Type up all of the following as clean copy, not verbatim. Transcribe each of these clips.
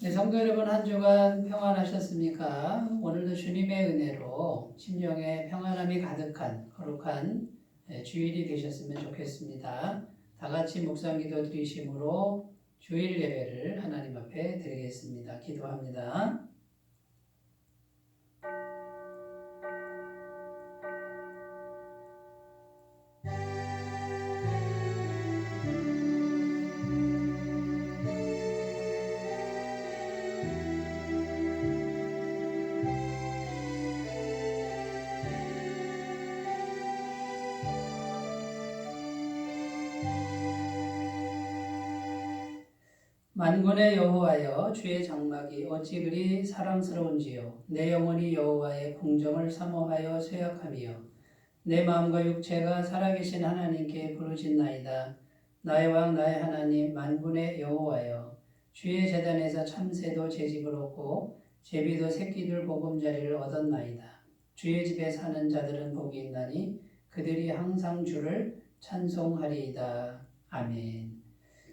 네, 성도 여러분 한 주간 평안하셨습니까? 오늘도 주님의 은혜로 심령에 평안함이 가득한 거룩한 주일이 되셨으면 좋겠습니다. 다 같이 묵상기도 드리심으로 주일 예배를 하나님 앞에 드리겠습니다. 기도합니다. 만군의 여호와여, 주의 장막이 어찌 그리 사랑스러운지요. 내 영혼이 여호와의 궁정을 사모하여 쇠약하며 내 마음과 육체가 살아계신 하나님께 부르짖나이다. 나의 왕 나의 하나님 만군의 여호와여, 주의 제단에서 참새도 제집을 얻고 제비도 새끼들 보금자리를 얻었나이다. 주의 집에 사는 자들은 복이 있나니 그들이 항상 주를 찬송하리이다. 아멘.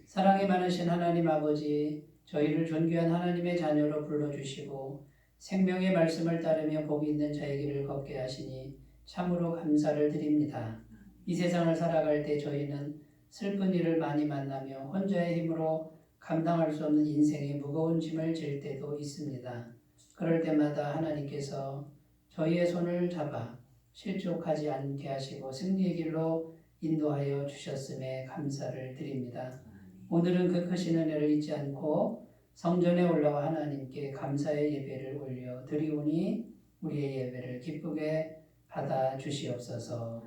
사랑이 많으신 하나님 아버지, 저희를 존귀한 하나님의 자녀로 불러주시고 생명의 말씀을 따르며 복이 있는 자의 길을 걷게 하시니 참으로 감사를 드립니다. 이 세상을 살아갈 때 저희는 슬픈 일을 많이 만나며 혼자의 힘으로 감당할 수 없는 인생의 무거운 짐을 질 때도 있습니다. 그럴 때마다 하나님께서 저희의 손을 잡아 실족하지 않게 하시고 승리의 길로 인도하여 주셨음에 감사를 드립니다. 오늘은 그 크신 은혜를 잊지 않고 성전에 올라와 하나님께 감사의 예배를 올려 드리오니 우리의 예배를 기쁘게 받아 주시옵소서.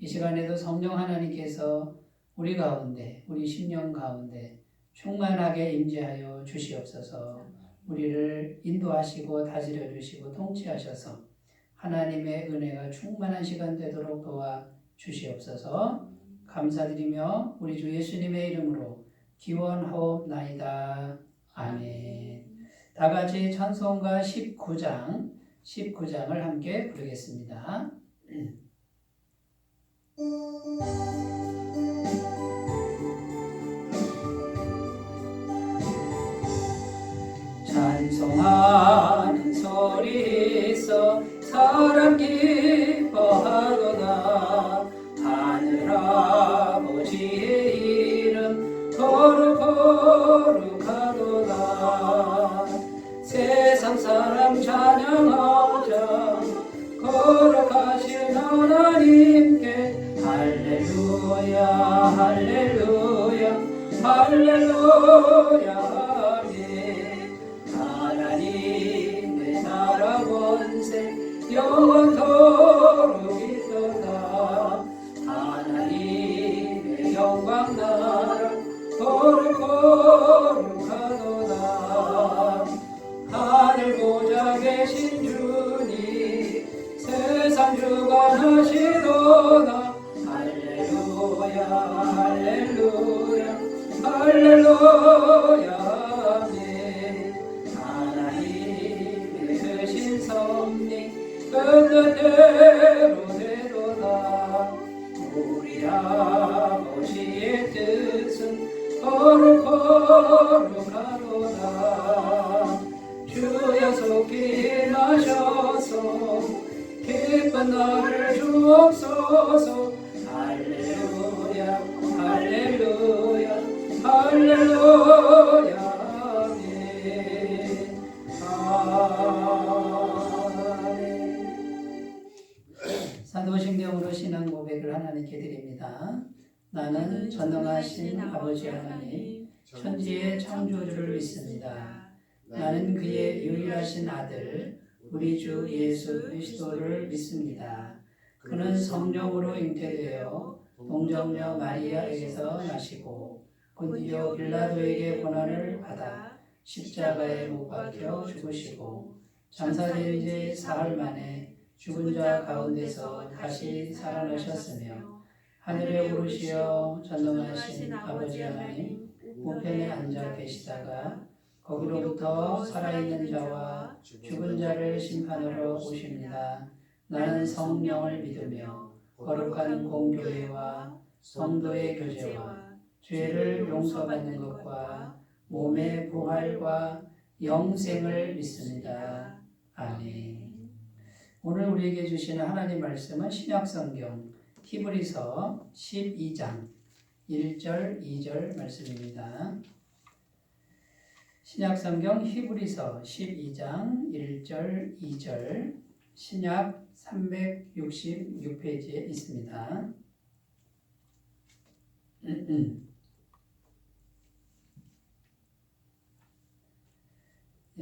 이 시간에도 성령 하나님께서 우리 가운데, 우리 심령 가운데 충만하게 임재하여 주시옵소서. 우리를 인도하시고 다스려 주시고 통치하셔서 하나님의 은혜가 충만한 시간 되도록 도와 주시옵소서. 감사드리며 우리 주 예수님의 이름으로 기원하옵나이다. 아멘. 다 같이 찬송가 19장을 함께 부르겠습니다. 찬송하는 소리 있어 사람 기뻐하도다. 하늘 아버지의 이름 거룩하도다. 세상 사람 찬양하자 거룩하신 하나님께 할렐루야 할렐루야 할렐루야. 하나님의 나라 권세 영원토록 있도다. 하나님의 영광 나라 거룩하도다. 하늘 보좌 계신 주님 세상 주관하시도다. 할렐루야 할렐루야 할렐루야. 하나님의 크신 섭리 뜻대로 되도다. 우리 아버지의 뜻은 거룩하도다. 주여 속히 마셔서 기쁜 나를 주옵소서. 할렐루야 할렐루야 할렐루야. 사도신경으로 신앙 고백을 하나님께 드립니다. 나는 전능하신 아버지 하나님 천지의 창조주를 믿습니다. 나는 그의 유일하신 아들 우리 주 예수 그리스도를 믿습니다. 그는 성령으로 잉태되어 동정녀 마리아에게서 나시고 본디오 빌라도에게 고난을 받아 십자가에 못 박혀 죽으시고 장사된 지 사흘 만에 죽은 자 가운데서 다시 살아나셨으며 하늘에 오르시어 전능하신 아버지 하나님 우편에 앉아 계시다가 거기로부터 살아있는 자와 죽은 자를 심판하러 오십니다. 나는 성령을 믿으며 거룩한 공교회와 성도의 교제와 죄를 용서받는 것과 몸의 부활과 영생을 믿습니다. 아멘. 오늘 우리에게 주시는 하나님 말씀은 신약성경 히브리서 12장 1절 2절 말씀입니다. 신약성경 히브리서 12장 1절 2절 신약 366페이지에 있습니다.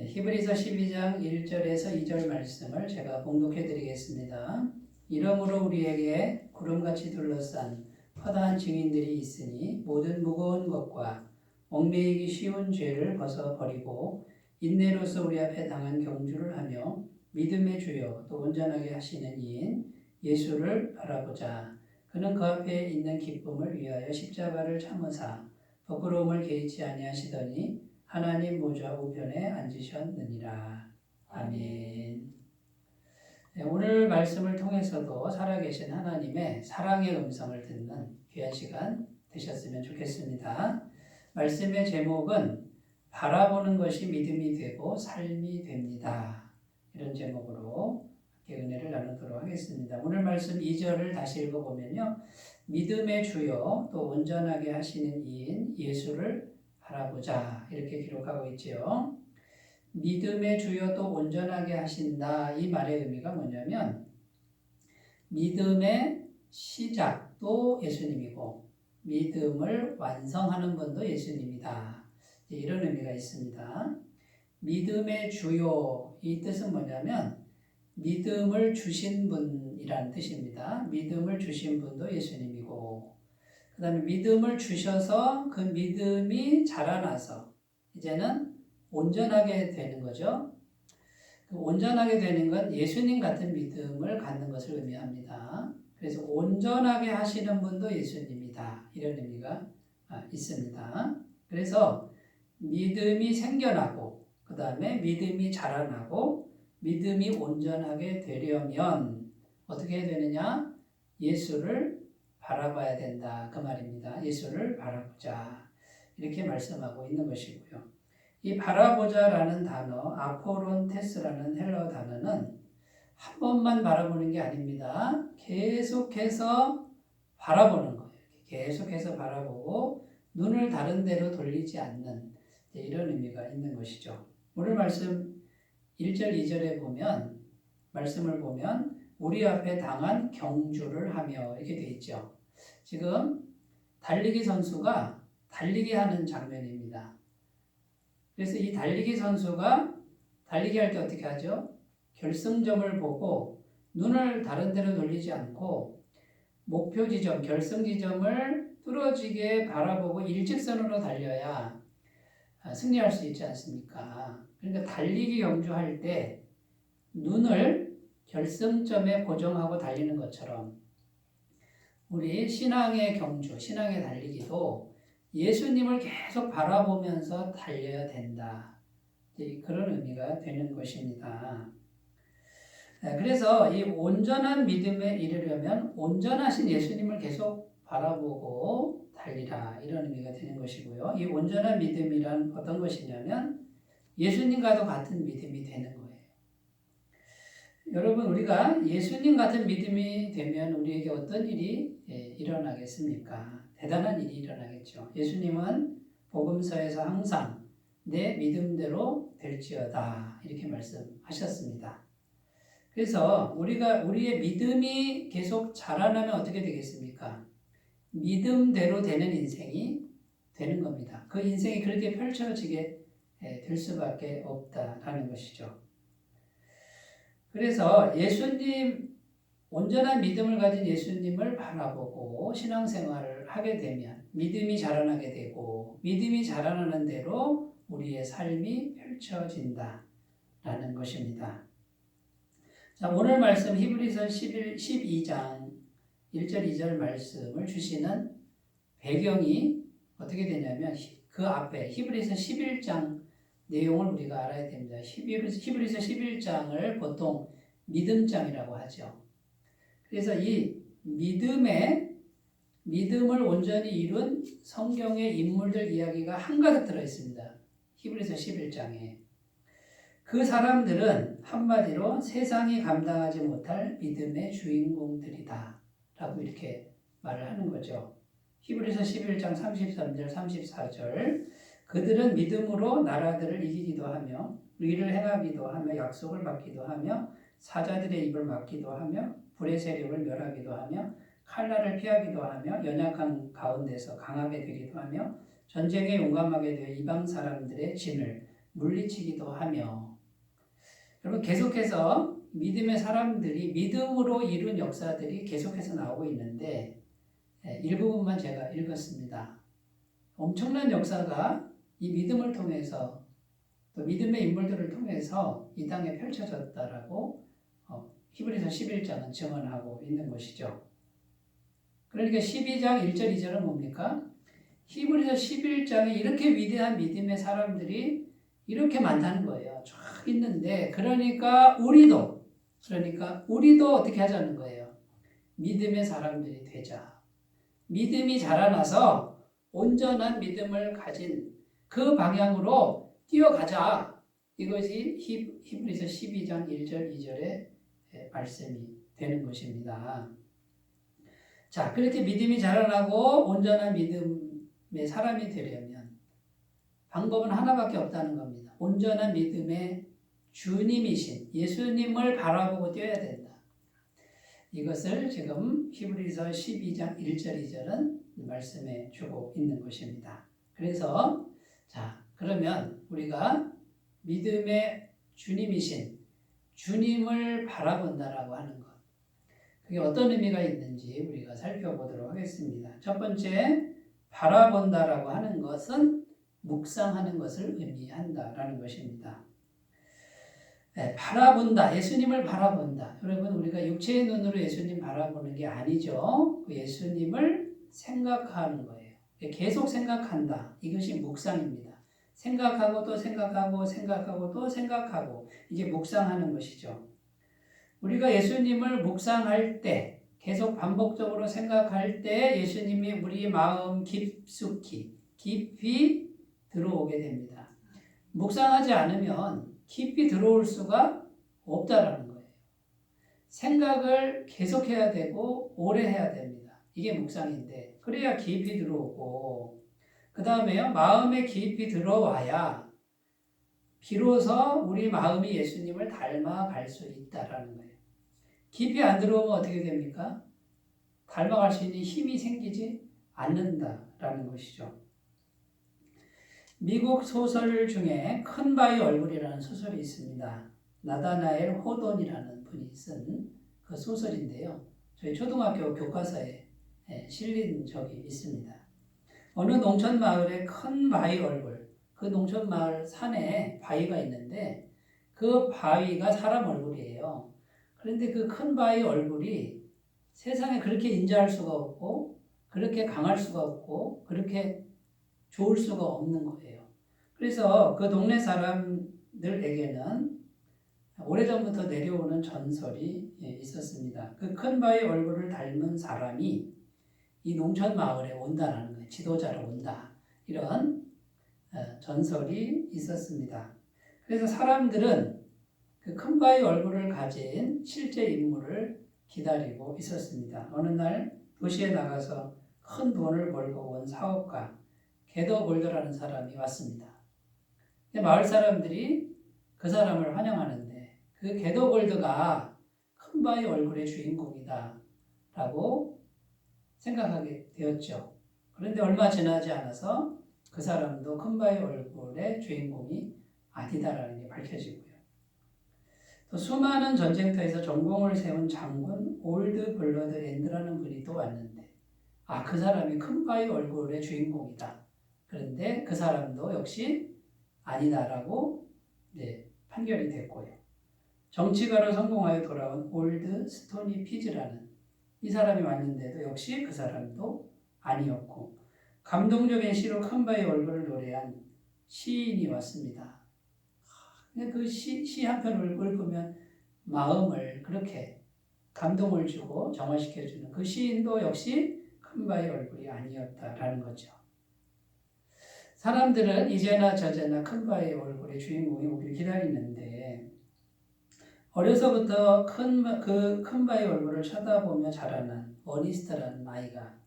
히브리서 12장 1절에서 2절 말씀을 제가 봉독해 드리겠습니다. 이러므로 우리에게 구름같이 둘러싼 허다한 증인들이 있으니 모든 무거운 것과 얽매이기 쉬운 죄를 벗어버리고 인내로서 우리 앞에 당한 경주를 하며 믿음의 주요 또 온전하게 하시는 이인 예수를 바라보자. 그는 그 앞에 있는 기쁨을 위하여 십자가를 참으사 부끄러움을 개의치 아니하시더니 하나님 보좌 우편에 앉으셨느니라. 아멘. 네, 오늘 말씀을 통해서도 살아계신 하나님의 사랑의 음성을 듣는 귀한 시간 되셨으면 좋겠습니다. 말씀의 제목은 바라보는 것이 믿음이 되고 삶이 됩니다. 이런 제목으로 은혜를 나누도록 하겠습니다. 오늘 말씀 2절을 다시 읽어보면요. 믿음의 주요 또 온전하게 하시는 이인 예수를 바라보자 이렇게 기록하고 있지요. 믿음의 주요 또 온전하게 하신다 이 말의 의미가 뭐냐면 믿음의 시작도 예수님이고 믿음을 완성하는 분도 예수님이다. 이런 의미가 있습니다. 믿음의 주요 이 뜻은 뭐냐면 믿음을 주신 분이라는 뜻입니다. 믿음을 주신 분도 예수님이고 그 다음에 믿음을 주셔서 그 믿음이 자라나서 이제는 온전하게 되는 거죠. 그 온전하게 되는 건 예수님 같은 믿음을 갖는 것을 의미합니다. 그래서 온전하게 하시는 분도 예수님이다. 이런 의미가 있습니다. 그래서 믿음이 생겨나고 그 다음에 믿음이 자라나고 믿음이 온전하게 되려면 어떻게 해야 되느냐? 예수를 바라봐야 된다. 그 말입니다. 예수를 바라보자. 이렇게 말씀하고 있는 것이고요. 이 바라보자라는 단어, 아포론테스라는 헬러 단어는 한 번만 바라보는 게 아닙니다. 계속해서 바라보는 거예요. 계속해서 바라보고 눈을 다른 데로 돌리지 않는 이런 의미가 있는 것이죠. 오늘 말씀 1절, 2절에 보면 말씀을 보면 우리 앞에 당한 경주를 하며 이렇게 돼 있죠. 지금 달리기 선수가 달리기 하는 장면입니다. 그래서 이 달리기 선수가 달리기 할 때 어떻게 하죠? 결승점을 보고 눈을 다른 데로 돌리지 않고 목표 지점, 결승 지점을 뚫어지게 바라보고 일직선으로 달려야 승리할 수 있지 않습니까? 그러니까 달리기 경주할 때 눈을 결승점에 고정하고 달리는 것처럼 우리 신앙의 경주, 신앙의 달리기도 예수님을 계속 바라보면서 달려야 된다. 그런 의미가 되는 것입니다. 그래서 이 온전한 믿음에 이르려면 온전하신 예수님을 계속 바라보고 달리라 이런 의미가 되는 것이고요. 이 온전한 믿음이란 어떤 것이냐면 예수님과도 같은 믿음이 되는 거예요. 여러분 우리가 예수님 같은 믿음이 되면 우리에게 어떤 일이 일어나겠습니까? 대단한 일이 일어나겠죠. 예수님은 복음서에서 항상 내 믿음대로 될지어다 이렇게 말씀하셨습니다. 그래서 우리의 믿음이 계속 자라나면 어떻게 되겠습니까? 믿음대로 되는 인생이 되는 겁니다. 그 인생이 그렇게 펼쳐지게 될 수밖에 없다라는 것이죠. 그래서 예수님, 온전한 믿음을 가진 예수님을 바라보고 신앙생활을 하게 되면 믿음이 자라나게 되고 믿음이 자라나는 대로 우리의 삶이 펼쳐진다라는 것입니다. 자, 오늘 말씀 히브리서 12장 1절 2절 말씀을 주시는 배경이 어떻게 되냐면 그 앞에 히브리서 11장 내용을 우리가 알아야 됩니다. 히브리서 11장을 보통 믿음장이라고 하죠. 그래서 이 믿음을 온전히 이룬 성경의 인물들 이야기가 한가득 들어있습니다. 히브리서 11장에. 그 사람들은 한마디로 세상이 감당하지 못할 믿음의 주인공들이다 라고 이렇게 말을 하는 거죠. 히브리서 11장 33절 34절 그들은 믿음으로 나라들을 이기기도 하며 의를 행하기도 하며 약속을 받기도 하며 사자들의 입을 막기도 하며 불의 세력을 멸하기도 하며 칼날을 피하기도 하며 연약한 가운데서 강하게 되기도 하며 전쟁에 용감하게 되어 이방 사람들의 진을 물리치기도 하며. 여러분, 계속해서 믿음의 사람들이 믿음으로 이룬 역사들이 계속해서 나오고 있는데 일부분만 제가 읽었습니다. 엄청난 역사가 이 믿음을 통해서 또 믿음의 인물들을 통해서 이 땅에 펼쳐졌다라고 히브리서 11장은 증언하고 있는 것이죠. 그러니까 12장 1절 2절은 뭡니까? 히브리서 11장에 이렇게 위대한 믿음의 사람들이 이렇게 많다는 거예요. 쫙 있는데 그러니까 우리도 어떻게 하자는 거예요? 믿음의 사람들이 되자. 믿음이 자라나서 온전한 믿음을 가진 그 방향으로 뛰어가자. 이것이 히브리서 12장 1절 2절의 말씀이 되는 것입니다. 자, 그렇게 믿음이 자라나고 온전한 믿음의 사람이 되려면 방법은 하나밖에 없다는 겁니다. 온전한 믿음의 주님이신 예수님을 바라보고 뛰어야 된다. 이것을 지금 히브리서 12장 1절 2절은 말씀해 주고 있는 것입니다. 그래서 자, 그러면 우리가 믿음의 주님이신 주님을 바라본다라고 하는 것. 그게 어떤 의미가 있는지 우리가 살펴보도록 하겠습니다. 첫 번째, 바라본다라고 하는 것은 묵상하는 것을 의미한다라는 것입니다. 바라본다, 예수님을 바라본다. 여러분, 우리가 육체의 눈으로 예수님 바라보는 게 아니죠. 예수님을 생각하는 거예요. 계속 생각한다. 이것이 묵상입니다. 생각하고 또 생각하고 생각하고 또 생각하고 이게 묵상하는 것이죠. 우리가 예수님을 묵상할 때, 계속 반복적으로 생각할 때 예수님이 우리 마음 깊이 들어오게 됩니다. 묵상하지 않으면 깊이 들어올 수가 없다라는 거예요. 생각을 계속해야 되고 오래 해야 됩니다. 이게 묵상인데 그래야 깊이 들어오고 그 다음에요. 마음에 깊이 들어와야 비로소 우리 마음이 예수님을 닮아갈 수 있다라는 거예요. 깊이 안 들어오면 어떻게 됩니까? 닮아갈 수 있는 힘이 생기지 않는다라는 것이죠. 미국 소설 중에 큰 바위 얼굴이라는 소설이 있습니다. 나다나엘 호돈이라는 분이 쓴 그 소설인데요. 저희 초등학교 교과서에 실린 적이 있습니다. 어느 농촌 마을에 큰 바위 얼굴, 그 농촌 마을 산에 바위가 있는데 그 바위가 사람 얼굴이에요. 그런데 그 큰 바위 얼굴이 세상에 그렇게 인자할 수가 없고 그렇게 강할 수가 없고 그렇게 좋을 수가 없는 거예요. 그래서 그 동네 사람들에게는 오래전부터 내려오는 전설이 있었습니다. 그 큰 바위 얼굴을 닮은 사람이 이 농촌 마을에 온다라는 거예요. 지도자로 온다. 이런 전설이 있었습니다. 그래서 사람들은 그 큰 바위 얼굴을 가진 실제 인물을 기다리고 있었습니다. 어느 날 도시에 나가서 큰 돈을 벌고 온 사업가 게더골드라는 사람이 왔습니다. 마을 사람들이 그 사람을 환영하는데 그 게더골드가 큰 바위 얼굴의 주인공이다 라고 생각하게 되었죠. 그런데 얼마 지나지 않아서 그 사람도 큰 바위 얼굴의 주인공이 아니다라는 게 밝혀지고요. 또 수많은 전쟁터에서 전공을 세운 장군 올드 블러드 앤드라는 분이 또 왔는데 그 사람이 큰 바위 얼굴의 주인공이다. 그런데 그 사람도 역시 아니다라고 판결이 됐고요. 정치가로 성공하여 돌아온 올드 스토니 피즈라는 이 사람이 왔는데도 역시 그 사람도 아니었고 감동적인 시로 큰 바위 얼굴을 노래한 시인이 왔습니다. 그 시 한 편을 읽으면 마음을 그렇게 감동을 주고 정화시켜주는 그 시인도 역시 큰 바위 얼굴이 아니었다라는 거죠. 사람들은 이제나 저제나 큰 바위 얼굴의 주인공이 오길 기다리는데 어려서부터 큰 바의 얼굴을 쳐다보며 자라난 어니스트라는 아이가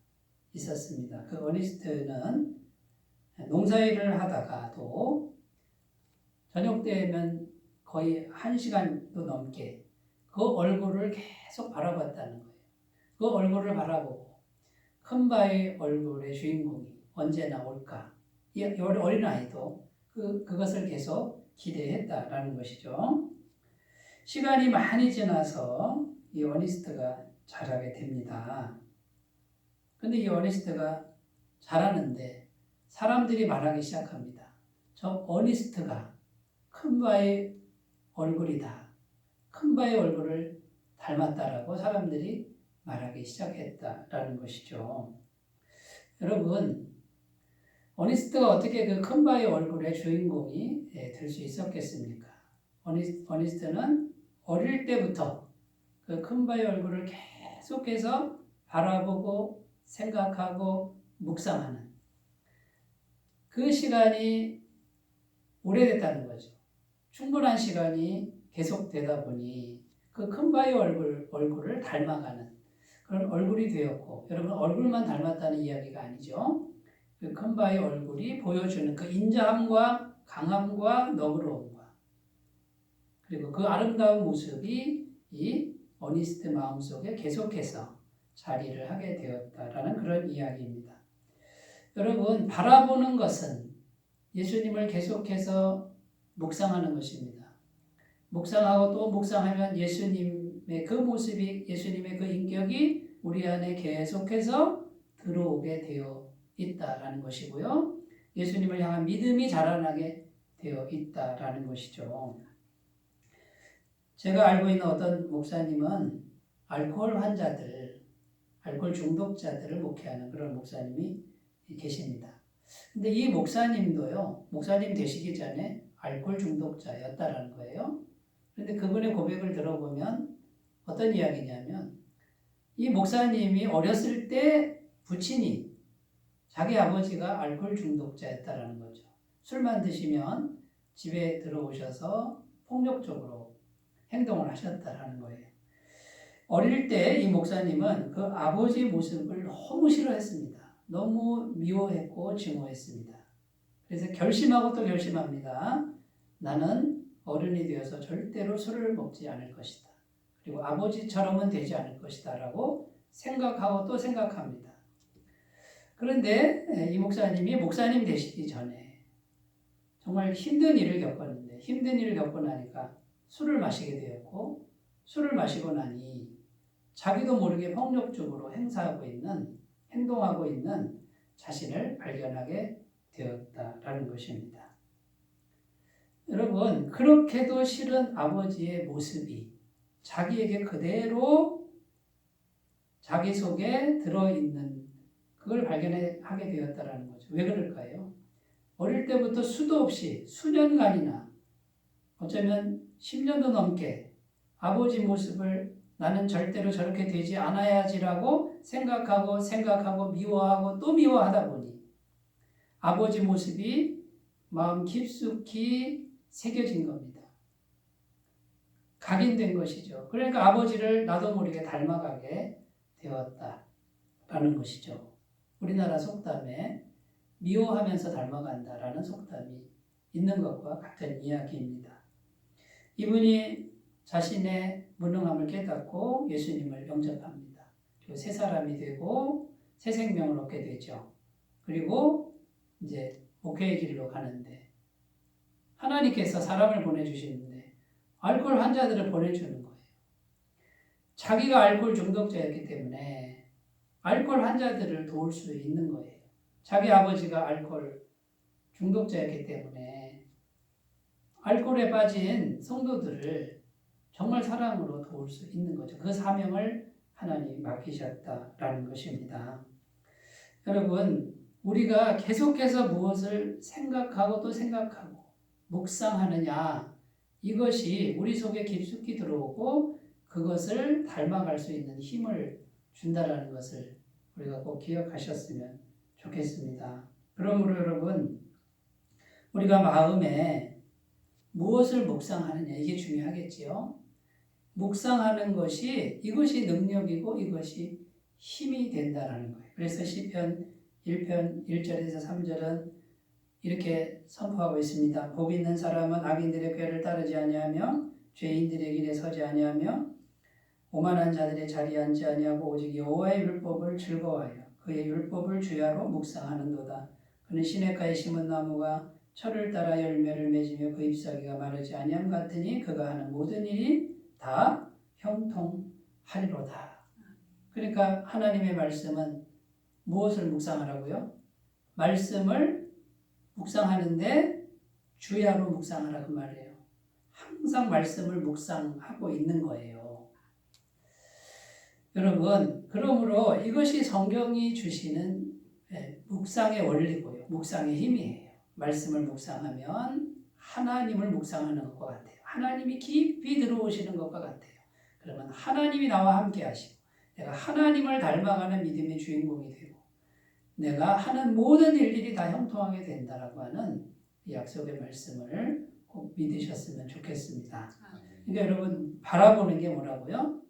있었습니다. 그 어니스트는 농사일을 하다가도 저녁 때면 거의 1시간도 넘게 그 얼굴을 계속 바라봤다는 거예요. 그 얼굴을 바라보고 큰 바의 얼굴의 주인공이 언제 나올까? 이 어린아이도 그것을 계속 기대했다라는 것이죠. 시간이 많이 지나서 이 어니스트가 자라게 됩니다. 근데 이 어니스트가 자라는데 사람들이 말하기 시작합니다. 저 어니스트가 큰 바의 얼굴이다. 큰 바의 얼굴을 닮았다라고 사람들이 말하기 시작했다라는 것이죠. 여러분, 어니스트가 어떻게 그 큰 바의 얼굴의 주인공이 될 수 있었겠습니까? 어니스트는 어릴 때부터 그 큰 바의 얼굴을 계속해서 바라보고 생각하고 묵상하는 그 시간이 오래됐다는 거죠. 충분한 시간이 계속되다 보니 그 큰 바의 얼굴을 닮아가는 그런 얼굴이 되었고, 여러분 얼굴만 닮았다는 이야기가 아니죠. 그 큰 바의 얼굴이 보여주는 그 인자함과 강함과 너그러움과 그리고 그 아름다운 모습이 이 어니스트 마음속에 계속해서 자리를 하게 되었다라는 그런 이야기입니다. 여러분, 바라보는 것은 예수님을 계속해서 묵상하는 것입니다. 묵상하고 또 묵상하면 예수님의 그 모습이, 예수님의 그 인격이 우리 안에 계속해서 들어오게 되어 있다라는 것이고요. 예수님을 향한 믿음이 자라나게 되어 있다라는 것이죠. 제가 알고 있는 어떤 목사님은 알코올 환자들, 알코올 중독자들을 목회하는 그런 목사님이 계십니다. 근데 이 목사님도요, 목사님 되시기 전에 알코올 중독자였다라는 거예요. 그런데 그분의 고백을 들어보면 어떤 이야기냐면 이 목사님이 어렸을 때 부친이 자기 아버지가 알코올 중독자였다라는 거죠. 술만 드시면 집에 들어오셔서 폭력적으로 행동을 하셨다라는 거예요. 어릴 때 이 목사님은 그 아버지 모습을 너무 싫어했습니다. 너무 미워했고 증오했습니다. 그래서 결심하고 또 결심합니다. 나는 어른이 되어서 절대로 술을 먹지 않을 것이다. 그리고 아버지처럼은 되지 않을 것이다 라고 생각하고 또 생각합니다. 그런데 이 목사님이 목사님 되시기 전에 정말 힘든 일을 겪었는데, 힘든 일을 겪고 나니까 술을 마시게 되었고, 술을 마시고 나니 자기도 모르게 폭력적으로 행동하고 있는 자신을 발견하게 되었다라는 것입니다. 여러분, 그렇게도 싫은 아버지의 모습이 자기에게 그대로 자기 속에 들어있는 그걸 발견하게 되었다라는 거죠. 왜 그럴까요? 어릴 때부터 수도 없이 수년간이나 어쩌면 10년도 넘게 아버지 모습을 나는 절대로 저렇게 되지 않아야지라고 생각하고 미워하고 또 미워하다 보니 아버지 모습이 마음 깊숙이 새겨진 겁니다. 각인된 것이죠. 그러니까 아버지를 나도 모르게 닮아가게 되었다라는 것이죠. 우리나라 속담에 미워하면서 닮아간다라는 속담이 있는 것과 같은 이야기입니다. 이분이 자신의 무능함을 깨닫고 예수님을 영접합니다. 그리고 새 사람이 되고 새 생명을 얻게 되죠. 그리고 이제 목회의 길로 가는데 하나님께서 사람을 보내주시는데 알코올 환자들을 보내주는 거예요. 자기가 알코올 중독자였기 때문에 알코올 환자들을 도울 수 있는 거예요. 자기 아버지가 알코올 중독자였기 때문에 알코올에 빠진 성도들을 정말 사랑으로 도울 수 있는 거죠. 그 사명을 하나님이 맡기셨다라는 것입니다. 여러분, 우리가 계속해서 무엇을 생각하고 또 생각하고 묵상하느냐, 이것이 우리 속에 깊숙이 들어오고 그것을 닮아갈 수 있는 힘을 준다라는 것을 우리가 꼭 기억하셨으면 좋겠습니다. 그러므로 여러분, 우리가 마음에 무엇을 묵상하느냐, 이게 중요하겠지요. 묵상하는 것이 이것이 능력이고 이것이 힘이 된다라는 거예요. 그래서 시편 1편 1절에서 3절은 이렇게 선포하고 있습니다. 복 있는 사람은 악인들의 꾀를 따르지 아니하며 죄인들의 길에 서지 아니하며 오만한 자들의 자리에 앉지 아니하고 오직 여호와의 율법을 즐거워하여 그의 율법을 주야로 묵상하는도다. 그는 시냇가에 심은 나무가 철을 따라 열매를 맺으며 그 잎사귀가 마르지 아니함 같으니 그가 하는 모든 일이 다 형통하리로다. 그러니까 하나님의 말씀은 무엇을 묵상하라고요? 말씀을 묵상하는데 주야로 묵상하라 그 말이에요. 항상 말씀을 묵상하고 있는 거예요. 여러분, 그러므로 이것이 성경이 주시는 묵상의 원리고요. 묵상의 힘이에요. 말씀을 묵상하면 하나님을 묵상하는 것과 같아요. 하나님이 깊이 들어오시는 것과 같아요. 그러면 하나님이 나와 함께 하시고 내가 하나님을 닮아가는 믿음의 주인공이 되고 내가 하는 모든 일들이 다 형통하게 된다라고 하는 이 약속의 말씀을 꼭 믿으셨으면 좋겠습니다. 그러니까 여러분 바라보는 게 뭐라고요?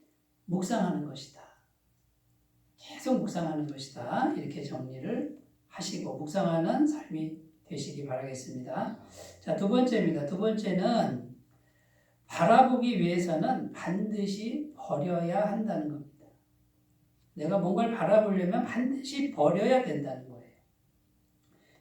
묵상하는 것이다. 계속 묵상하는 것이다. 이렇게 정리를 하시고 묵상하는 삶이 되시기 바라겠습니다. 자, 두 번째입니다. 두 번째는 바라보기 위해서는 반드시 버려야 한다는 겁니다. 내가 뭔가를 바라보려면 반드시 버려야 된다는 거예요.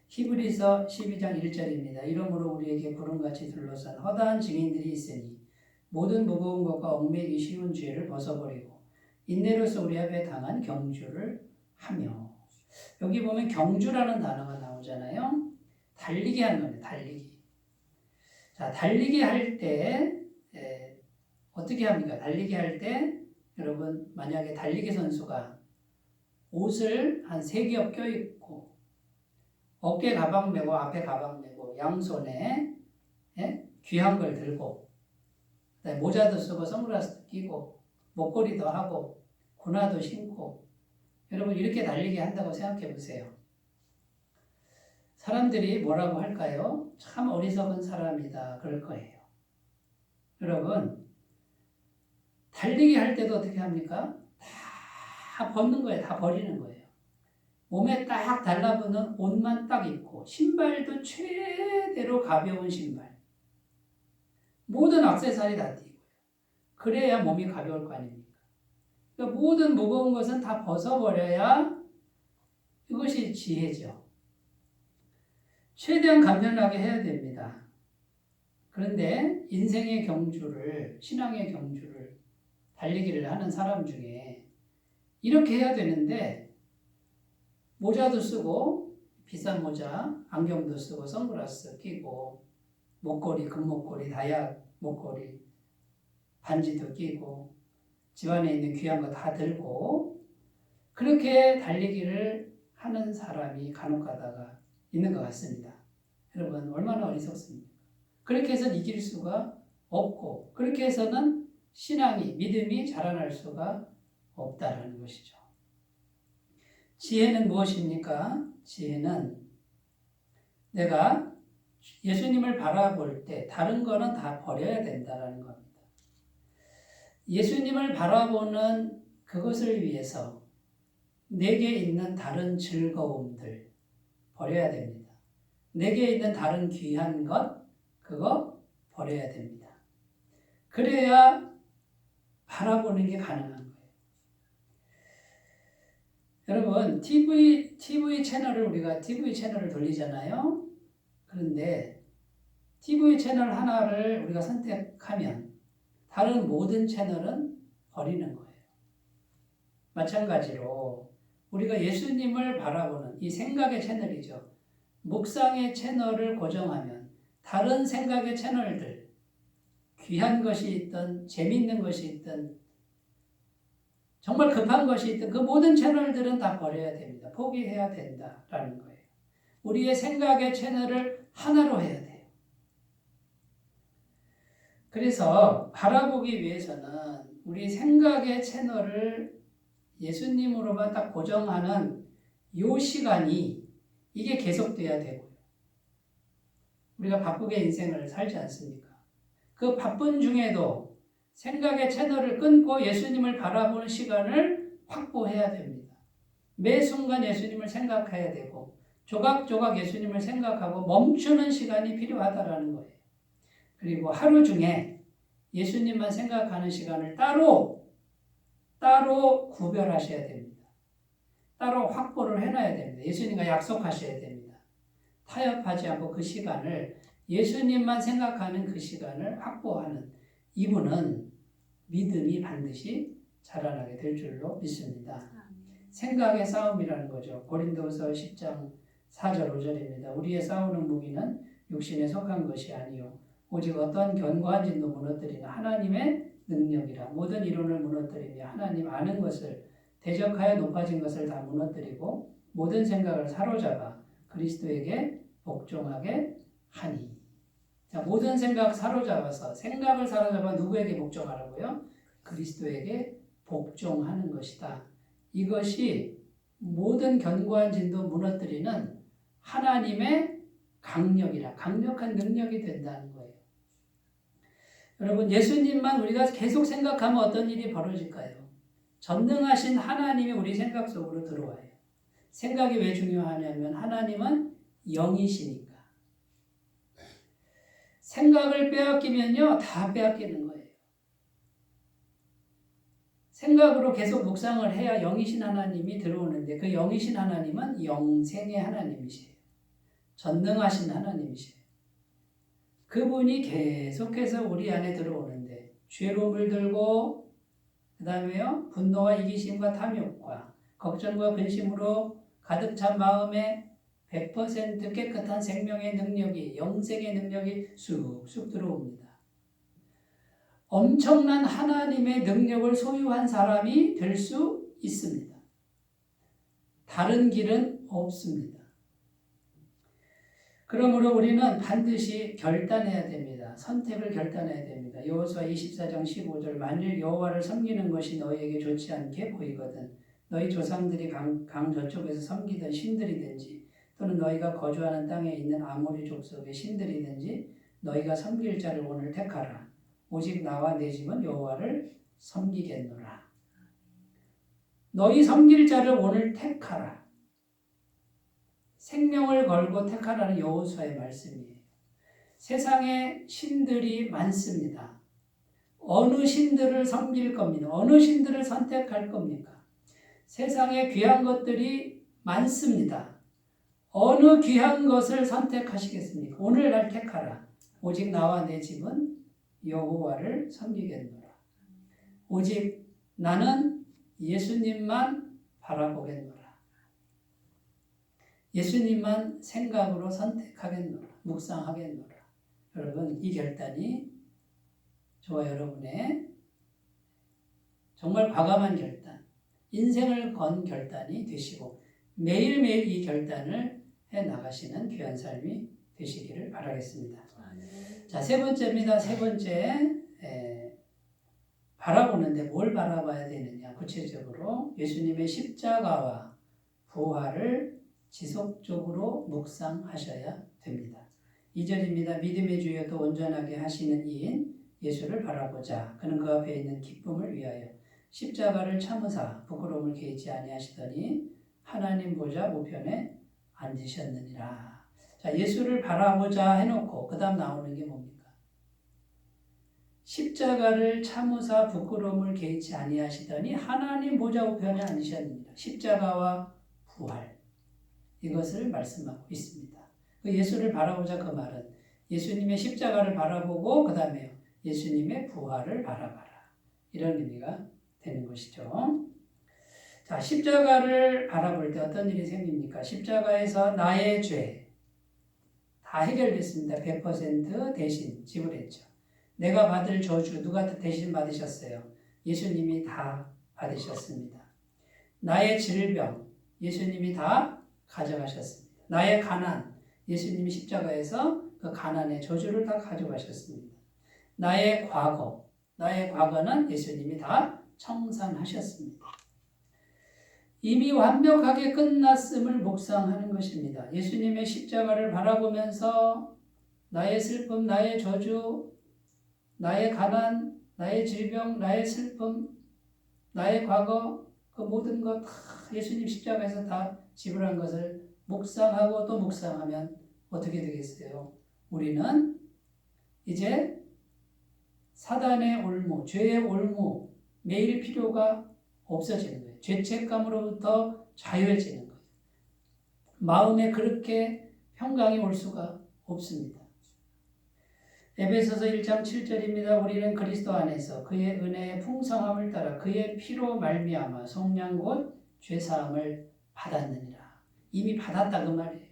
히브리서 12장 1절입니다. 이러므로 우리에게 구름같이 둘러싼 허다한 증인들이 있으니 모든 무거운 것과 얽매이기 쉬운 죄를 벗어버리고 인내로서 우리 앞에 당한 경주를 하며. 여기 보면 경주라는 단어가 나오잖아요. 달리기 하는 겁니다. 달리기. 자, 달리기 할 때 어떻게 합니까? 달리기 할 때 여러분 만약에 달리기 선수가 옷을 한 3겹 껴입고 어깨 가방 메고 앞에 가방 메고 양손에 귀한 걸 들고 모자도 쓰고 선글라스도 끼고 목걸이도 하고 군화도 신고 여러분 이렇게 달리기 한다고 생각해 보세요. 사람들이 뭐라고 할까요? 참 어리석은 사람이다 그럴 거예요. 여러분 달리기 할 때도 어떻게 합니까? 다 벗는 거예요. 다 버리는 거예요. 몸에 딱 달라붙는 옷만 딱 입고 신발도 최대로 가벼운 신발 모든 액세서리 다 띄고요. 그래야 몸이 가벼울 거 아닙니까? 그러니까 모든 무거운 것은 다 벗어버려야 이것이 지혜죠. 최대한 간편하게 해야 됩니다. 그런데 인생의 경주를 신앙의 경주를 달리기를 하는 사람 중에 이렇게 해야 되는데 모자도 쓰고 비싼 모자, 안경도 쓰고 선글라스 끼고 목걸이, 금목걸이, 다이아 목걸이, 반지도 끼고 집안에 있는 귀한 거 다 들고 그렇게 달리기를 하는 사람이 간혹 가다가 있는 것 같습니다. 여러분 얼마나 어리석습니까? 그렇게 해서는 이길 수가 없고 그렇게 해서는 신앙이, 믿음이 자라날 수가 없다라는 것이죠. 지혜는 무엇입니까? 지혜는 내가 예수님을 바라볼 때 다른 거는 다 버려야 된다라는 겁니다. 예수님을 바라보는 그것을 위해서 내게 있는 다른 즐거움들 버려야 됩니다. 내게 있는 다른 귀한 것 그거 버려야 됩니다. 그래야 바라보는 게 가능한 거예요. 여러분 TV 채널을 우리가 TV 채널을 돌리잖아요. 그런데 TV 채널 하나를 우리가 선택하면 다른 모든 채널은 버리는 거예요. 마찬가지로 우리가 예수님을 바라보는 이 생각의 채널이죠. 묵상의 채널을 고정하면 다른 생각의 채널들 귀한 것이 있든 재미있는 것이 있든 정말 급한 것이 있든 그 모든 채널들은 다 버려야 됩니다. 포기해야 된다라는 거예요. 우리의 생각의 채널을 하나로 해야 돼요. 그래서 바라보기 위해서는 우리 생각의 채널을 예수님으로만 딱 고정하는 이 시간이 이게 계속돼야 되고요. 우리가 바쁘게 인생을 살지 않습니까? 그 바쁜 중에도 생각의 채널을 끊고 예수님을 바라보는 시간을 확보해야 됩니다. 매 순간 예수님을 생각해야 되고 조각조각 예수님을 생각하고 멈추는 시간이 필요하다라는 거예요. 그리고 하루 중에 예수님만 생각하는 시간을 따로 구별하셔야 됩니다. 따로 확보를 해놔야 됩니다. 예수님과 약속하셔야 됩니다. 타협하지 않고 그 시간을 예수님만 생각하는 그 시간을 확보하는 이분은 믿음이 반드시 자라나게 될 줄로 믿습니다. 생각의 싸움이라는 거죠. 고린도서 10장 4절 5절입니다. 우리의 싸우는 무기는 육신에 속한 것이 아니요 오직 어떠한 견고한 진도 무너뜨리는 하나님의 능력이라. 모든 이론을 무너뜨리며 하나님 아는 것을 대적하여 높아진 것을 다 무너뜨리고 모든 생각을 사로잡아 그리스도에게 복종하게 하니. 자, 모든 생각 사로잡아서 생각을 사로잡아 누구에게 복종하라고요? 그리스도에게 복종하는 것이다. 이것이 모든 견고한 진도 무너뜨리는 하나님의 강력한 능력이 된다는 거예요. 여러분, 예수님만 우리가 계속 생각하면 어떤 일이 벌어질까요? 전능하신 하나님이 우리 생각 속으로 들어와요. 생각이 왜 중요하냐면 하나님은 영이시니까. 생각을 빼앗기면요, 다 빼앗기는 거예요. 생각으로 계속 묵상을 해야 영이신 하나님이 들어오는데 그 영이신 하나님은 영생의 하나님이세요. 전능하신 하나님이세요. 그분이 계속해서 우리 안에 들어오는데 죄로 물들고 그 다음에요 분노와 이기심과 탐욕과 걱정과 근심으로 가득 찬 마음에 100% 깨끗한 생명의 능력이 영생의 능력이 쑥쑥 들어옵니다. 엄청난 하나님의 능력을 소유한 사람이 될 수 있습니다. 다른 길은 없습니다. 그러므로 우리는 반드시 결단해야 됩니다. 선택을 결단해야 됩니다. 여호수아 24장 15절 만일 여호와를 섬기는 것이 너희에게 좋지 않게 보이거든 너희 조상들이 강 저쪽에서 섬기던 신들이든지 또는 너희가 거주하는 땅에 있는 아모리 족속의 신들이든지 너희가 섬길 자를 오늘 택하라. 오직 나와 내 집은 여호와를 섬기겠노라. 너희 섬길 자를 오늘 택하라. 생명을 걸고 택하라는 여호수아의 말씀이에요. 세상에 신들이 많습니다. 어느 신들을 섬길 겁니다. 어느 신들을 선택할 겁니까? 세상에 귀한 것들이 많습니다. 어느 귀한 것을 선택하시겠습니까? 오늘날 택하라. 오직 나와 내 집은 여호와를 섬기겠노라. 오직 나는 예수님만 바라보겠노라. 예수님만 생각으로 선택하겠노라. 묵상하겠노라. 여러분, 이 결단이 저와 여러분의 정말 과감한 결단, 인생을 건 결단이 되시고 매일매일 이 결단을 해나가시는 귀한 삶이 되시기를 바라겠습니다. 자, 세 번째입니다. 세 번째, 바라보는데 뭘 바라봐야 되느냐. 구체적으로 예수님의 십자가와 부활을 지속적으로 묵상하셔야 됩니다. 2절입니다. 믿음의 주여도 온전하게 하시는 이인 예수를 바라보자. 그는 그 앞에 있는 기쁨을 위하여 십자가를 참으사 부끄러움을 개의치 아니하시더니 하나님 보좌 우편에 앉으셨느니라. 자, 예수를 바라보자 해놓고 그 다음 나오는 게 뭡니까? 십자가를 참으사 부끄러움을 개의치 아니하시더니 하나님 보좌 우편에 앉으셨느니라. 십자가와 부활, 이것을 말씀하고 있습니다. 그 예수를 바라보자 그 말은 예수님의 십자가를 바라보고 그 다음에 예수님의 부활을 바라봐라. 이런 의미가 되는 것이죠. 자, 십자가를 바라볼 때 어떤 일이 생깁니까? 십자가에서 나의 죄 다 해결됐습니다. 100% 대신 지불했죠. 내가 받을 저주 누가 대신 받으셨어요? 예수님이 다 받으셨습니다. 나의 질병 예수님이 다 가져가셨습니다. 나의 가난 예수님이 십자가에서 그 가난의 저주를 다 가져가셨습니다. 나의 과거는 예수님이 다 청산하셨습니다. 이미 완벽하게 끝났음을 묵상하는 것입니다. 예수님의 십자가를 바라보면서 나의 슬픔, 나의 저주, 나의 가난, 나의 질병, 나의 슬픔, 나의 과거, 그 모든 것 다 예수님 십자가에서 다 지불한 것을 묵상하고 또 묵상하면 어떻게 되겠어요? 우리는 이제 사단의 올무, 죄의 올무, 매일 필요가 없어지는 거예요. 죄책감으로부터 자유해지는 거예요. 마음에 그렇게 평강이 올 수가 없습니다. 에베소서 1장 7절입니다. 우리는 그리스도 안에서 그의 은혜의 풍성함을 따라 그의 피로 말미암아 속량 곧 죄사함을 받았느니라. 이미 받았다 그 말이에요.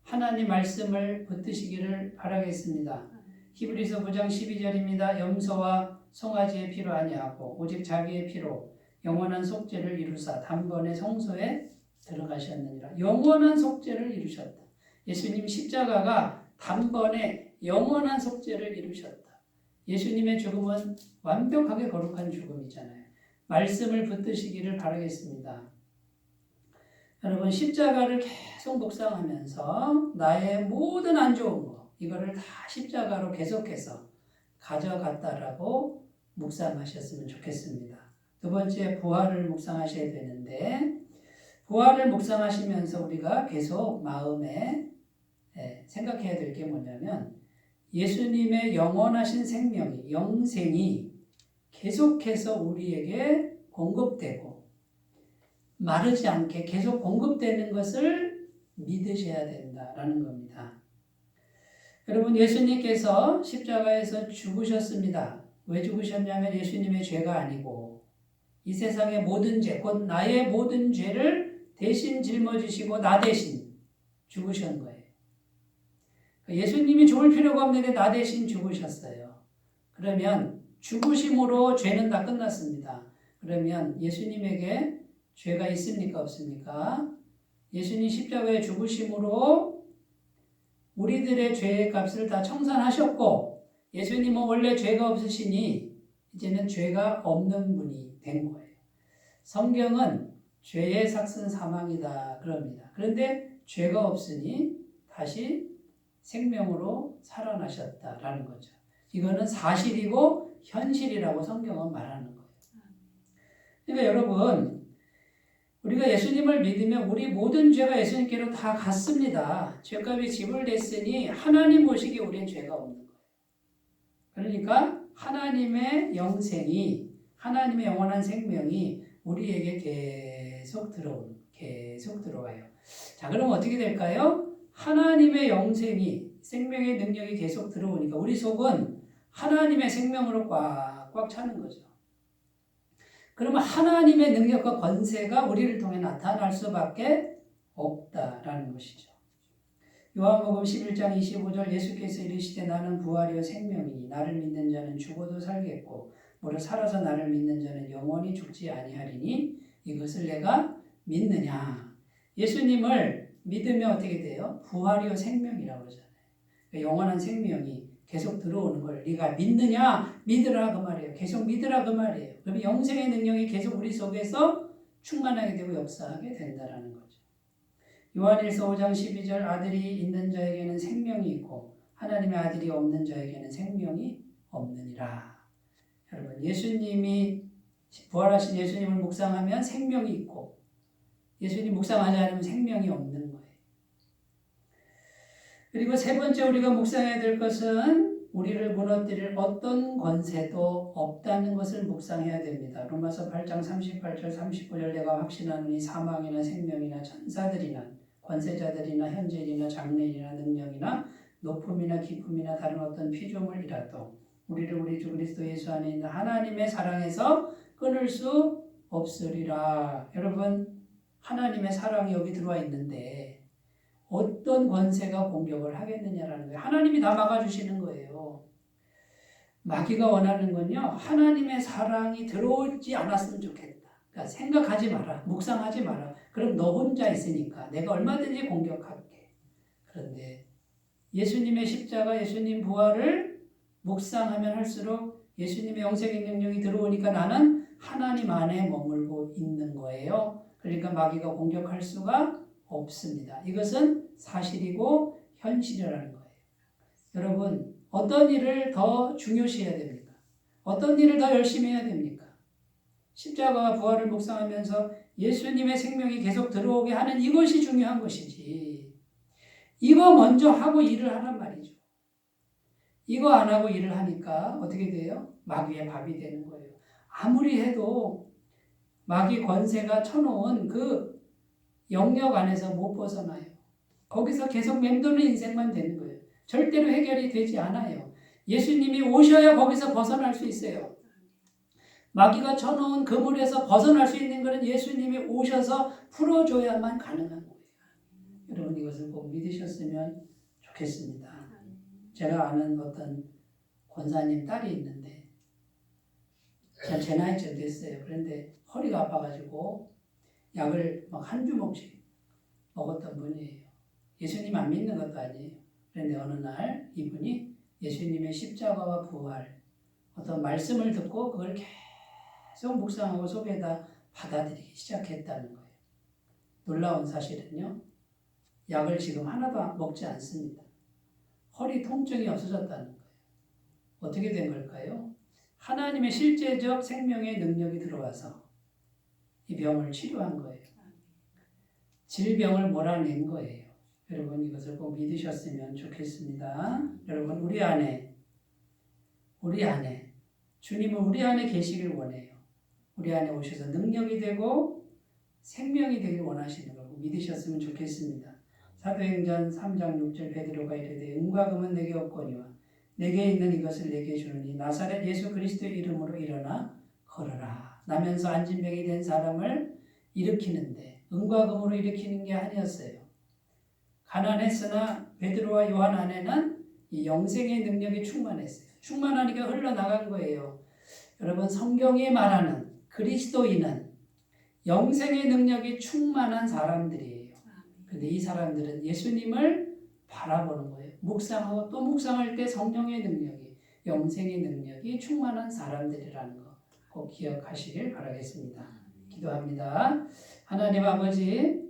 하나님 말씀을 붙드시기를 바라겠습니다. 히브리서 9장 12절입니다. 염소와 송아지의 피로 아니하고 오직 자기의 피로 영원한 속죄를 이루사 단번에 성소에 들어가셨느니라. 영원한 속죄를 이루셨다. 예수님 십자가가 단번에 영원한 속죄를 이루셨다. 예수님의 죽음은 완벽하게 거룩한 죽음이잖아요. 말씀을 붙드시기를 바라겠습니다. 여러분 십자가를 계속 묵상하면서 나의 모든 안 좋은 거 이거를 다 십자가로 계속해서 가져갔다라고 묵상하셨으면 좋겠습니다. 두 번째 부활을 묵상하셔야 되는데 부활을 묵상하시면서 우리가 계속 마음에 생각해야 될 게 뭐냐면 예수님의 영원하신 생명이 영생이 계속해서 우리에게 공급되고 마르지 않게 계속 공급되는 것을 믿으셔야 된다라는 겁니다. 여러분 예수님께서 십자가에서 죽으셨습니다. 왜 죽으셨냐면 예수님의 죄가 아니고 이 세상의 모든 죄, 곧 나의 모든 죄를 대신 짊어지시고 나 대신 죽으신 거예요. 예수님이 죽을 필요가 없는데 나 대신 죽으셨어요. 그러면 죽으심으로 죄는 다 끝났습니다. 그러면 예수님에게 죄가 있습니까? 없습니까? 예수님 십자가에 죽으심으로 우리들의 죄의 값을 다 청산하셨고 예수님은 원래 죄가 없으시니 이제는 죄가 없는 분이 된 거예요. 성경은 죄의 삭은 사망이다 그럽니다. 그런데 죄가 없으니 다시 생명으로 살아나셨다라는 거죠. 이거는 사실이고 현실이라고 성경은 말하는 거예요. 그러니까 여러분 우리가 예수님을 믿으면 우리 모든 죄가 예수님께로 다 갔습니다. 죄값이 지불됐으니 하나님 보시기에 우리는 죄가 없는 거예요. 그러니까 하나님의 영생이 하나님의 영원한 생명이 우리에게 계속 들어와요. 자, 그럼 어떻게 될까요? 하나님의 영생이 생명의 능력이 계속 들어오니까 우리 속은 하나님의 생명으로 꽉꽉 차는 거죠. 그러면 하나님의 능력과 권세가 우리를 통해 나타날 수밖에 없다라는 것이죠. 요한복음 11장 25절 예수께서 이르시되 나는 부활이요 생명이니 나를 믿는 자는 죽어도 살겠고 무릇 살아서 나를 믿는 자는 영원히 죽지 아니하리니 이것을 내가 믿느냐. 예수님을 믿으면 어떻게 돼요? 부활이요 생명이라고 그러잖아요. 그러니까 영원한 생명이 계속 들어오는 걸 네가 믿느냐? 믿으라 그 말이에요. 계속 믿으라 그 말이에요. 그러면 영생의 능력이 계속 우리 속에서 충만하게 되고 역사하게 된다라는 거죠. 요한일서 5장 12절 아들이 있는 자에게는 생명이 있고 하나님의 아들이 없는 자에게는 생명이 없느니라. 여러분 예수님이 부활하신 예수님을 묵상하면 생명이 있고 예수님 묵상하지 않으면 생명이 없는 거예요. 그리고 세 번째 우리가 묵상해야 될 것은 우리를 무너뜨릴 어떤 권세도 없다는 것을 묵상해야 됩니다. 로마서 8장 38절 39절 내가 확신하노니 사망이나 생명이나 천사들이나 권세자들이나 현재일이나 장래일이나 능력이나 높음이나 깊음이나 다른 어떤 피조물이라도 우리를 우리 주 그리스도 예수 안에 있는 하나님의 사랑에서 끊을 수 없으리라. 여러분 하나님의 사랑이 여기 들어와 있는데 어떤 권세가 공격을 하겠느냐라는 거예요. 하나님이 다 막아주시는 거예요. 마귀가 원하는 건요. 하나님의 사랑이 들어오지 않았으면 좋겠다. 그러니까 생각하지 마라. 묵상하지 마라. 그럼 너 혼자 있으니까 내가 얼마든지 공격할게. 그런데 예수님의 십자가, 예수님 부활을 묵상하면 할수록 예수님의 영생의 능력이 들어오니까 나는 하나님 안에 머물고 있는 거예요. 그러니까 마귀가 공격할 수가 없습니다. 이것은 사실이고 현실이라는 거예요. 여러분 어떤 일을 더 중요시해야 됩니까? 어떤 일을 더 열심히 해야 됩니까? 십자가와 부활을 묵상하면서 예수님의 생명이 계속 들어오게 하는 이것이 중요한 것이지. 이거 먼저 하고 일을 하란 말이죠. 이거 안 하고 일을 하니까 어떻게 돼요? 마귀의 밥이 되는 거예요. 아무리 해도 마귀 권세가 쳐놓은 그 영역 안에서 못 벗어나요. 거기서 계속 맴도는 인생만 되는 거예요. 절대로 해결이 되지 않아요. 예수님이 오셔야 거기서 벗어날 수 있어요. 마귀가 쳐놓은 그물에서 벗어날 수 있는 것은 예수님이 오셔서 풀어줘야만 가능한 거예요. 여러분 이것을 꼭 믿으셨으면 좋겠습니다. 제가 아는 어떤 권사님 딸이 있는데 제 나이쯤 됐어요. 그런데 허리가 아파가지고 약을 막 한 주먹씩 먹었던 분이에요. 예수님 안 믿는 것도 아니에요. 그런데 어느 날 이분이 예수님의 십자가와 부활 어떤 말씀을 듣고 그걸 계속 묵상하고 속에다 받아들이기 시작했다는 거예요. 놀라운 사실은요. 약을 지금 하나도 먹지 않습니다. 허리 통증이 없어졌다는 거예요. 어떻게 된 걸까요? 하나님의 실제적 생명의 능력이 들어와서 이 병을 치료한 거예요. 질병을 몰아낸 거예요. 여러분 이것을 꼭 믿으셨으면 좋겠습니다. 여러분 우리 안에 주님은 우리 안에 계시길 원해요. 우리 안에 오셔서 능력이 되고 생명이 되길 원하시는 걸 믿으셨으면 좋겠습니다. 사도행전 3장 6절 베드로가 이르되 은과 금은 내게 없거니와 내게 있는 이것을 내게 주느니 나사렛 예수 그리스도의 이름으로 일어나 걸어라. 나면서 안진병이 된 사람을 일으키는데 은과 금으로 일으키는 게 아니었어요. 가난했으나 베드로와 요한 안에는 이 영생의 능력이 충만했어요. 충만하니까 흘러나간 거예요. 여러분 성경이 말하는 그리스도인은 영생의 능력이 충만한 사람들이에요. 근데 이 사람들은 예수님을 바라보는 거예요. 묵상하고 또 묵상할 때 성령의 능력이, 영생의 능력이 충만한 사람들이라는 거 꼭 기억하시길 바라겠습니다. 기도합니다. 하나님 아버지,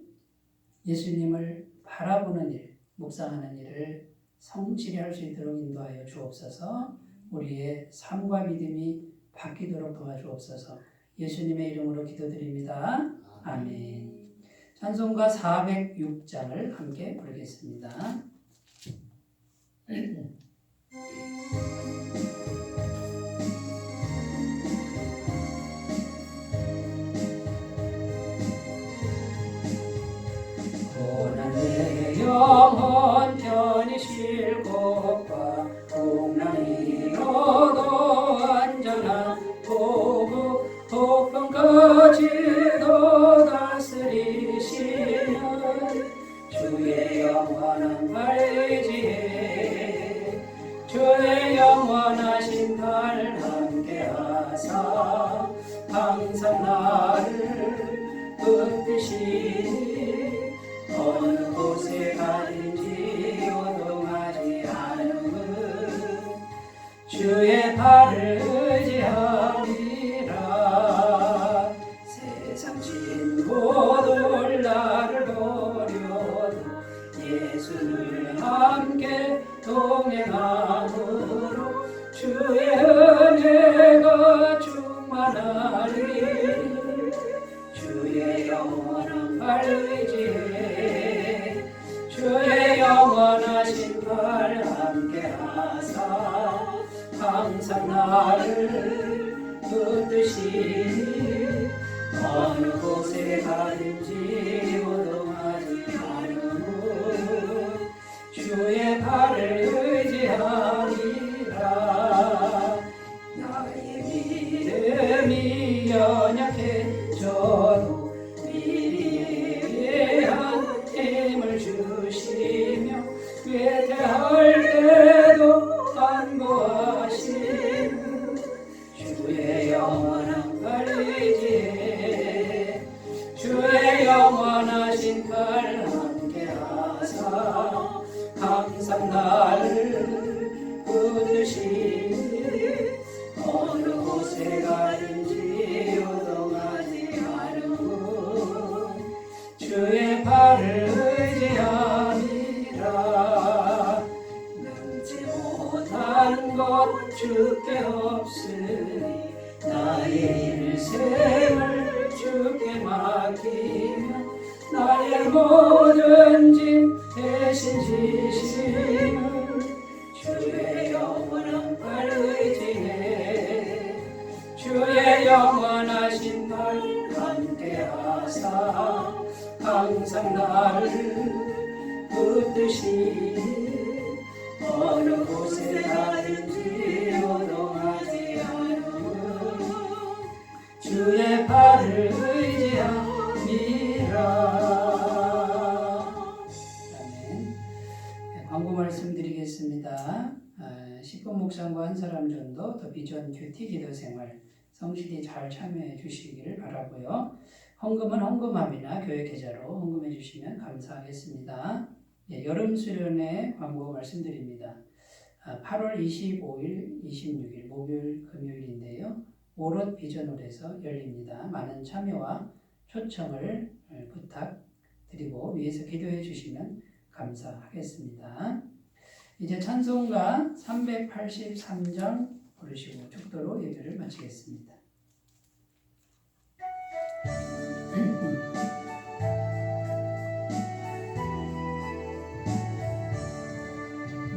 예수님을 바라보는 일, 묵상하는 일을 성실히 할 수 있도록 인도하여 주옵소서. 우리의 삶과 믿음이 바뀌도록 도와주옵소서. 예수님의 이름으로 기도드립니다. 아멘. 찬송가 406장을 함께 부르겠습니다. 고난 내 영혼 편히 쉴 곳과 풍랑이로도 안전한 보고 폭풍 거지도 다스리시는 주의 영원한 발지에 주의 영원하신 팔 함께하사 항상 나를 붙드시니 어느 곳에 가든지 요동하지 않음은 주의 발을 의지하리라. 세상 친구들 나를 버려도 예수를 함께 동행함으로 주의 은혜가 충만하리. 주의 영원한 발 의지해 주의 영원하신 팔 함께하사 항상 나를 붙드시니 어느 곳에 가든지 요동하지 않음은 주의 발을 의지하리라. 나의 믿음이 연약해져도 미리 예한 힘을 주시며 외태할 때도 안보하시는 주의 영원한 팔 의지해 주의 영원하신 팔 함께하사 항상 나를 붙드시니 어느 곳에 가든지 요동하지 않음은 주의 발을 의지함이라. 능지 못한 것 주께 없으니 일생을 주께 맡기며 나의 모든 짐 대신 지시는 주의 영원한 발 의지해 주의 영원하신 발 함께하사 항상 나를 붙드시 어느 곳에 가든지 요동하지 않으며 주의 발을 의지함이라. 아멘. 광고 말씀드리겠습니다. 10분 묵상과 한 사람 전도 더 비전 큐티 기도 생활 성실히 잘 참여해 주시기를 바라고요. 헌금은 헌금함이나 교회 계좌로 헌금해 주시면 감사하겠습니다. 여름 수련회 광고 말씀드립니다. 8월 25일, 26일 목요일, 금요일인데요. 오롯 비전홀에서 열립니다. 많은 참여와 초청을 부탁드리고 위에서 기도해 주시면 감사하겠습니다. 이제 찬송가 383장 부르시고 축도로 예배를 마치겠습니다.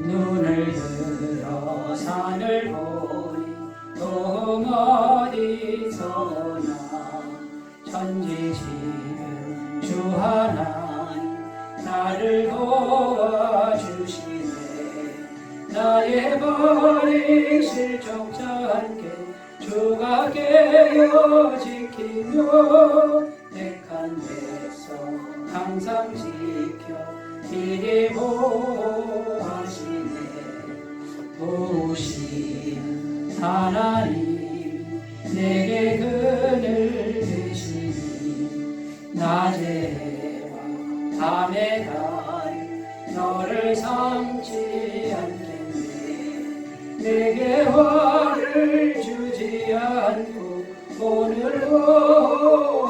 눈을 들어 산을 보니 또 어디서나 천지지은 주 하나님 나를 도와주시네. 나의 머리 실족자 함께 주가 깨어 지키며 택한 백성 항상 지켜 길이 보호하시네. 도우시는 하나님 내게 그늘 되시니 낮에와 밤에 달 너를 삼지 않겠네. 내게 화를 주지 않고 오늘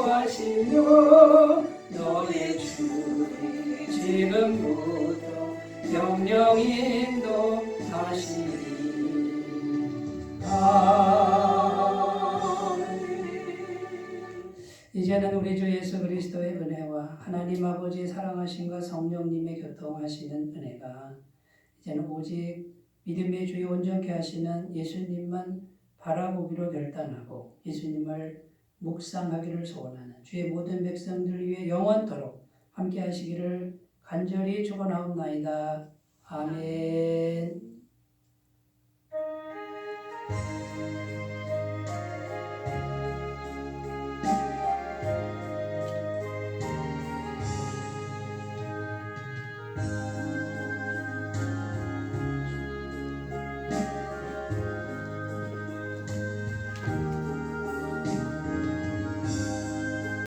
하시며 너의 주님 지금부터 영영 인도하시니. 이제는 우리 주 예수 그리스도의 은혜와 하나님 아버지 사랑하심과 성령님의 교통하시는 은혜가 이제는 오직 믿음의 주에 온전케 하시는 예수님만 바라보기로 결단하고 예수님을 묵상하기를 소원하는 주의 모든 백성들 위해 영원토록 함께 하시기를 간절히 축원하옵나이다. 아멘.